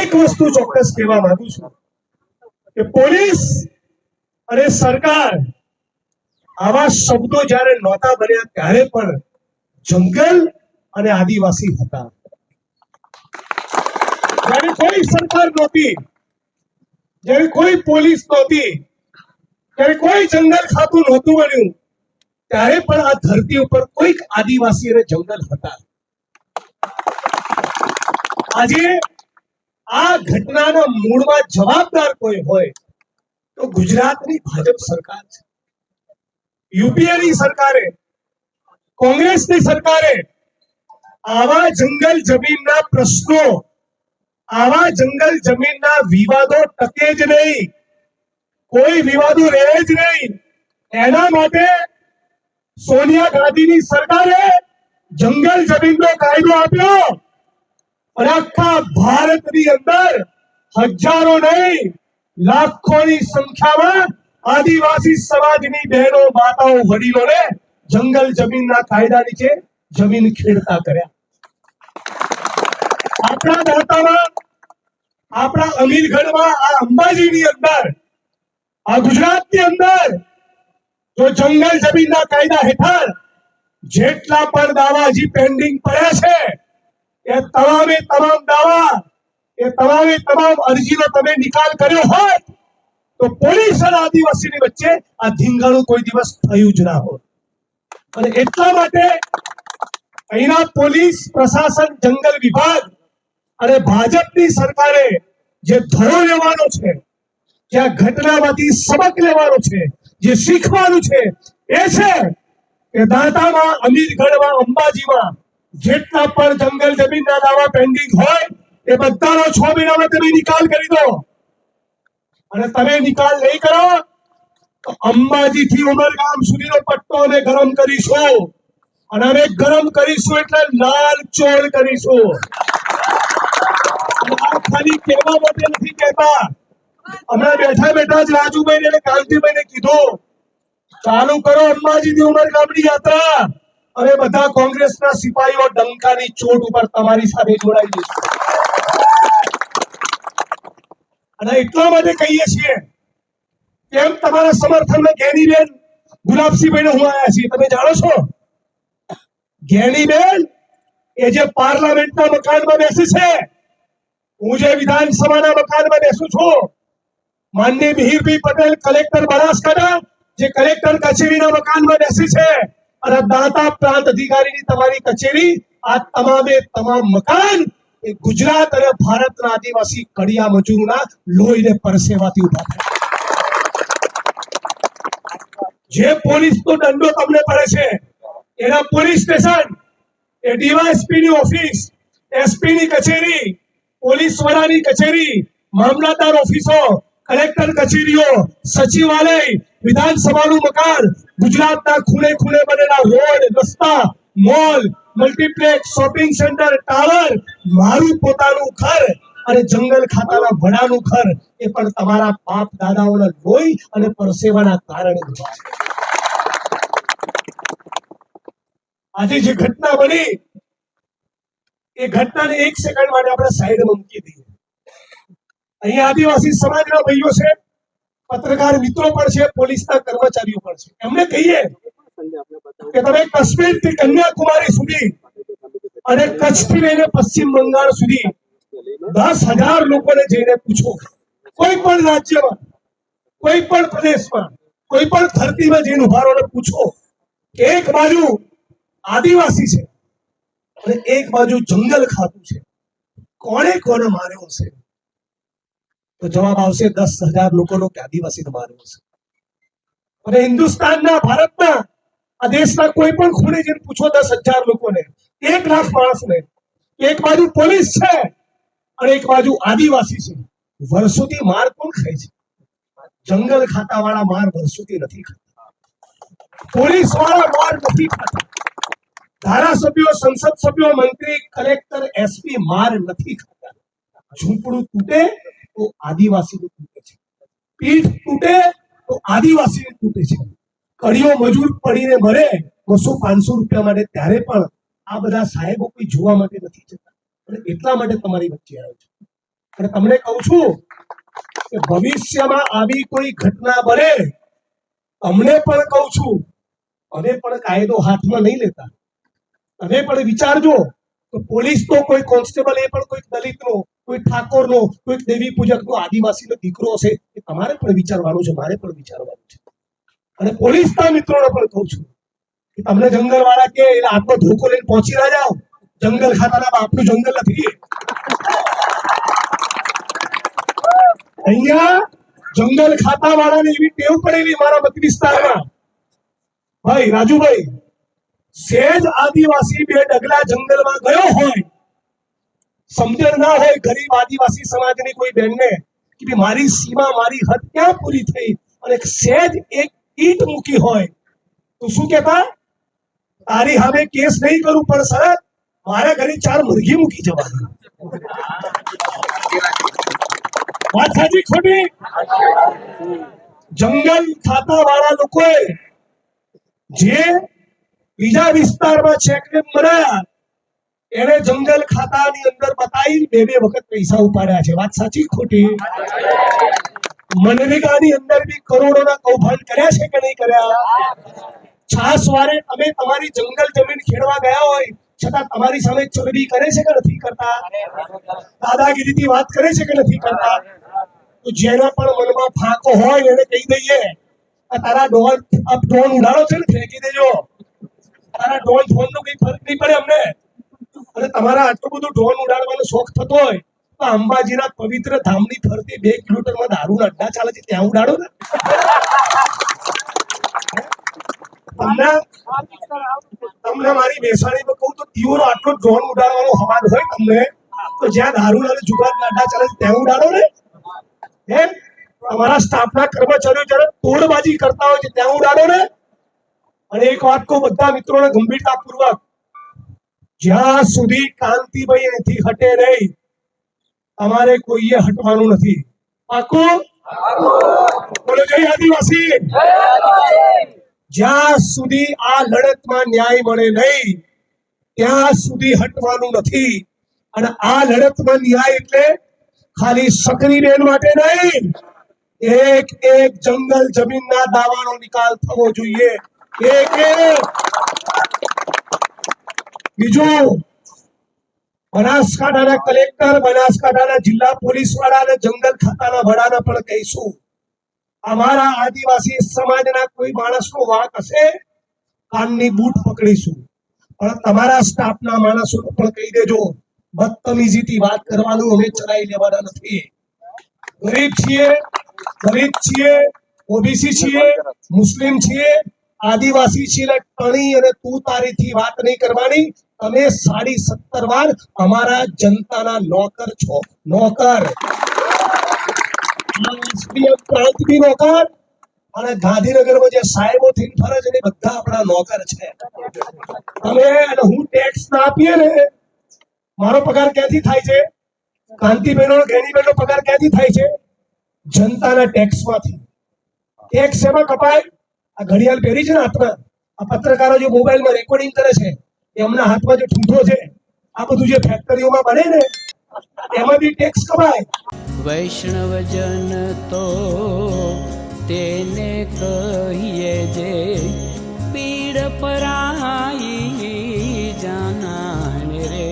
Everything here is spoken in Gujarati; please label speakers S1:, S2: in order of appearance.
S1: એક વસ્તુ ચોક્કસ કહેવા માંગુ છું કે પોલીસ અને સરકાર આવા શબ્દો જ્યારે નહોતા બન્યા ત્યારે પણ જંગલ અને આદિવાસી હતા. જ્યારે કોઈ સરકાર નહોતી, જ્યારે કોઈ પોલીસ નહોતી, ત્યારે કોઈ જંગલ ખાતું નહોતું બન્યું, ત્યારે પણ આ ધરતી ઉપર કોઈક આદિવાસી અને જંગલ હતા. આજે આ ઘટનાના મૂળમાં જવાબદાર કોઈ હોય તો ગુજરાતની ભાજપ સરકાર છે. યુપીએની સરકારે, કોંગ્રેસની સરકારે આવા જંગલ જમીનના પ્રશ્નો, આવા જંગલ જમીનના વિવાદો ટકે જ નહીં, કોઈ વિવાદો રહે જ નહીં, એના માટે સોનિયા ગાંધીની સરકારે જંગલ જમીનનો કાયદો આપ્યો અને આખા ભારતની અંદર હજારો નહીં લાખોની સંખ્યામાં આદિવાસી સમાજની બહેનો, માતાઓ, વડીલોને જંગલ જમીનના કાયદા નીચે જમીન ખેડતા કર્યા. આપણા દાંતામાં, આપણા અમીરગઢમાં, આ અંબાજીની અંદર, આ ગુજરાતની અંદર જો જંગલ જમીનના કાયદા હેઠળ જેટલા પણ દાવા હજી પેન્ડિંગ પડ્યા છે એ તમામે તમામ દાવા, એ તમામે તમામ અરજીનો તમે નિકાલ કર્યો હોત તો પોલીસ અને આદિવાસીની વચ્ચે આ ધીંગાણું કોઈ દિવસ થયું જ ના હોત. અને એટલા માટે અહીંના પોલીસ પ્રશાસન, જંગલ વિભાગ અને ભાજપની સરકારે જે ધડો લેવાનો છે, જે આ ઘટનામાંથી સબક લેવાનો છે, જે શીખવાનું છે, એ છે કે દાંતામાં, અમીરગઢમાં, અંબાજીમાં જેટલા પણ જંગલ જમીનના દાવા પેન્ડિંગ હોય એ બધાનો 6 મહિનામાં તમે નિકાલ કરી દો. અને તમે નિકાલ નહીં કરો તો અંબાજીથી ઉમરગામ સુધીનો પટ્ટો અમે ગરમ કરીશું. અને અમે ગરમ કરીશું એટલે લાલ ચોળ કરીશું. આ ખાલી કહેવા માટે નથી કહેતા. હમણાં બેઠા બેઠા જ રાજુભાઈ અને કાંતિભાઈને કીધું ચાલુ કરો અંબાજીથી ઉમરગામની યાત્રા. હવે બધા કોંગ્રેસના સિપાહીઓ ડંકાની ચોટ ઉપર તમારી સાથે જોડાઈ જશે. અને એટલા માટે કહીએ છીએ કેમ તમારા સમર્થનમાં જ્ઞાનીબેન ગુલાબસિંહભાઈને હું આવ્યા છીએ. તમે જાણો છો જ્ઞાનીબેન એ જે પાર્લામેન્ટના મકાનમાં બેસે છે, હું જે વિધાનસભાના મકાનમાં બેસું છું, માનનીય મિહિરભાઈ પટેલ કલેક્ટર બનાસકાંઠા જે કલેક્ટર કચેરીના મકાનમાં બેસી છે, અને દાંતા પ્રાંત અધિકારીની તમારી કચેરી, આ તમામે તમામ મકાન એ ગુજરાત અને ભારતના આદિવાસી કડિયા મજૂરોના લોહીને પરસેવાથી ઉભા થયા. જે પોલીસનો દંડો તમને પડે છે એના પોલીસ સ્ટેશન, એ ડીવાયએસપી ની ઓફિસ, એસપી ની કચેરી, પોલીસ વડાની કચેરી, મામલતદાર ઓફિસો, કલેક્ટર કચેરીઓ, સચિવાલય, વિધાનસભાનું મકાન, ગુજરાતના ખૂણે ખૂણે બનેલા રોડ, રસ્તા, mall, multiplex, shopping centre, tower, મારું પોતાનું ઘર અને જંગલ ખાતાના વડાનું ઘર એ પણ તમારા બાપ દાદાઓના લોહી અને પરસેવાના કારણે ઉભા છે. આજે જે ઘટના બની એ ઘટનાને 1 સેકન્ડ માટે આપણે સાઈડમાં મૂકી દઈએ. અહીં આદિવાસી સમાજના ભાઈઓ છે, પત્રકાર મિત્રો પણ છે, પોલીસના કર્મચારીઓ પણ છે. એમને કહીએ કે તમે કાશ્મીરથી કન્યાકુમારી સુધી અને કચ્છથી લઈને પશ્ચિમ બંગાળ સુધી 10,000 લોકોને જઈને પૂછો, કોઈ પણ રાજ્યમાં, કોઈ પણ પ્રદેશમાં, કોઈ પણ ધરતીમાં જઈને ઉભા રહો અને પૂછો કે એક બાજુ આદિવાસી છે અને એક બાજુ જંગલ ખાતું છે, કોણે કોને માર્યો હશે? તો જવાબ આવશે 10,000 લોકોનો કે આદિવાસીને માર્યો હશે. અને હિન્દુસ્તાનના, ભારતના, આ દેશના કોઈ પણ ખૂણે જઈને પૂછો 10,000 લોકોને, 1 લાખ માણસને, એક બાજુ પોલીસ છે અને એક બાજુ આદિવાસી છે. વર્ષોથી માર કોણ ખાય છે? જંગલ ખાતા વાળા માર વર્ષોથી નથી ખાતા, પોલીસ વાળા માર નથી ખાતા, ધારાસભ્યો, સંસદ સભ્યો, મંત્રી, કલેક્ટર, એસપી માર નથી ખાતા. ઝૂંપડું તૂટે તો આદિવાસીનું તૂટે છે, પીઠ તૂટે તો આદિવાસીનું તૂટે છે, કડિયો મજૂર પડીને મરે 200-500 રૂપિયા માટે, ત્યારે પણ આ બધા સાહેબો કોઈ જોવા માટે નથી જતા. અને એટલા માટે તમારી વચ્ચે આવ્યો છે. અને તમને કહું છું કે ભવિષ્યમાં આવી કોઈ ઘટના બને, અમને પણ કહું છું, અમે પણ કાયદો હાથમાં નહીં લેતા. તમે પણ વિચારજો તો પોલીસ તો કોઈ કોન્સ્ટેબલ એ પણ કોઈ દલિતનો, કોઈ ઠાકોરનો, કોઈ દેવી પૂજકનો, આદિવાસીનો દીકરો હશે, એ તમારે પણ વિચારવાનું છે, મારે પણ વિચારવાનું છે. અને પોલીસના મિત્રોને પણ કહું છું કે તમને જંગલ વાળા કે એટલે આટલો ધોકો લઈને પહોંચી ના જાઓ. જંગલ ખાતાના બાપનું જંગલ નથી. અહીંયા જંગલ ખાતા વાળાને એવી ટેવ પડેલી મારા મત વિસ્તારમાં, ભાઈ રાજુભાઈ, સેજ આદિવાસી બે ડગલા જંગલમાં ગયો હોય, સમજણ ના હોય ગરીબ આદિવાસી સમાજની કોઈ બેનને કે મારી સીમા, મારી હદ ક્યાં પૂરી થઈ, અને સેજ એક ઈંટ મૂકી હોય તો શું કહેતા? તારી સામે કેસ નહીં કરું, પણ શરત મારા ઘરે 4 મુરઘી મૂકી જવાની. વાત સાચી ખોટી? જંગલ ખાતા વાળા લોકોએ જે બીજા વિસ્તારમાં ચેકડેમ બનાયા, એને જંગલ ખાતાની અંદર બતાવી 2 વખત પૈસા ઉપાડ્યા છે. વાત સાચી ખોટી? મનરેગાની અંદર બી કરોડોના કૌભાંડ કર્યા છે કે નહીં કર્યા? છાસવારે તમે તમારી જંગલ જમીન ખેડવા ગયા હોય છતાં તમારી સામે ચરબી કરે છે કે નથી કરતા? દાદાગીરીથી વાત કરે છે કે નથી કરતા? તો જેના પણ મનમાં ફાંકો હોય એને કહી દઈએ, આ તારા ડ્રોન ઉડાડો છે ને, ફેંકી દેજો. તારા ડ્રોન નો કઈ ફરક નહીં પડે અમને. અને તમારા આટલું બધું ડ્રોન ઉડાડવાનો શોખ થતો હોય તો અંબાજીના પવિત્ર ધામની ફરતી 2 કિલોમીટરમાં દારૂના અડ્ડા ચાલે છે, ત્યાં ઉડાડો ને. તમને મારી બેસાડીમાં કહું તો દીવનો આટલો ડ્રોન ઉડાડવાનો હવાલ હોય તમને, તો જ્યાં દારૂના અને જુગારના અડ્ડા ચાલે છે ત્યાં ઉડાડો ને. એમ તમારા સ્ટાફના કર્મચારીઓ જ્યારે તોડબાજી કરતા હોય છે ત્યાં ઉડાડો ને. અને એક વાત કહું બધા મિત્રોને ગંભીરતાપૂર્વક, જ્યાં સુધી કાંતિભાઈ અહીંથી હટે નહીં, તમારે કોઈએ હટવાનું નથી. પાકું? બોલો જય આદિવાસી. જ્યાં સુધી આ લડતમાં ન્યાય મળે નહીં ત્યાં સુધી હટવાનું નથી. અને આ લડતમાં ન્યાય એટલે ખાલી શકરીબેન માટે નહીં, એક એક જંગલ જમીનના દાવાનો નિકાલ થવો જોઈએ. એક બીજું, બનાસકાંઠાના કલેક્ટર, બનાસકાંઠાના જિલ્લા પોલીસ વાળા અને જંગલ ખાતાના વડાને પણ કહીશું, અમારા આદિવાસી સમાજના કોઈ માણસનો વાંક હશે, કાનની બૂટ પકડીશું. પણ તમારા સ્ટાફના માણસોને પણ કહી દેજો, બદતમીજીથી વાત કરવાનું અમે ચલાવી લેવાના નથી. ગરીબ છીએ, દલિત છીએ, ઓબીસી છીએ, મુસ્લિમ છીએ, આદિવાસી છીએ, ટણી અને તું તારીથી વાત નહીં કરવાની. તમે 17.5 વાર અમારા જનતાના નોકર છો, નોકર. પ્રાંતની નોકર અને ગાંધીનગરમાં જે સાહેબો થઈને ફરે છે એ બધા આપણા નોકર છે. અમે અને હું ટેક્સ ના આપીએ ને, મારો પગાર ક્યાંથી થાય છે? કાંતિબેનો ગેનીબેનો પગાર ક્યાંથી થાય છે? જનતાના ટેક્સમાંથી. ટેક્સ એમાં કપાય? આ ઘડિયાળ પહેરી છે ને હાથમાં, આ પત્રકારો જે મોબાઈલમાં રેકોર્ડિંગ કરે છે એમના હાથમાં જે ઠૂંઠો છે, આ બધું જે ફેક્ટરીઓમાં બને ને એમાં બી ટેક્સ કપાય.
S2: વૈષ્ણવજન તો તેને કહીએ જે પીડ પરાઈ જાનાને રે.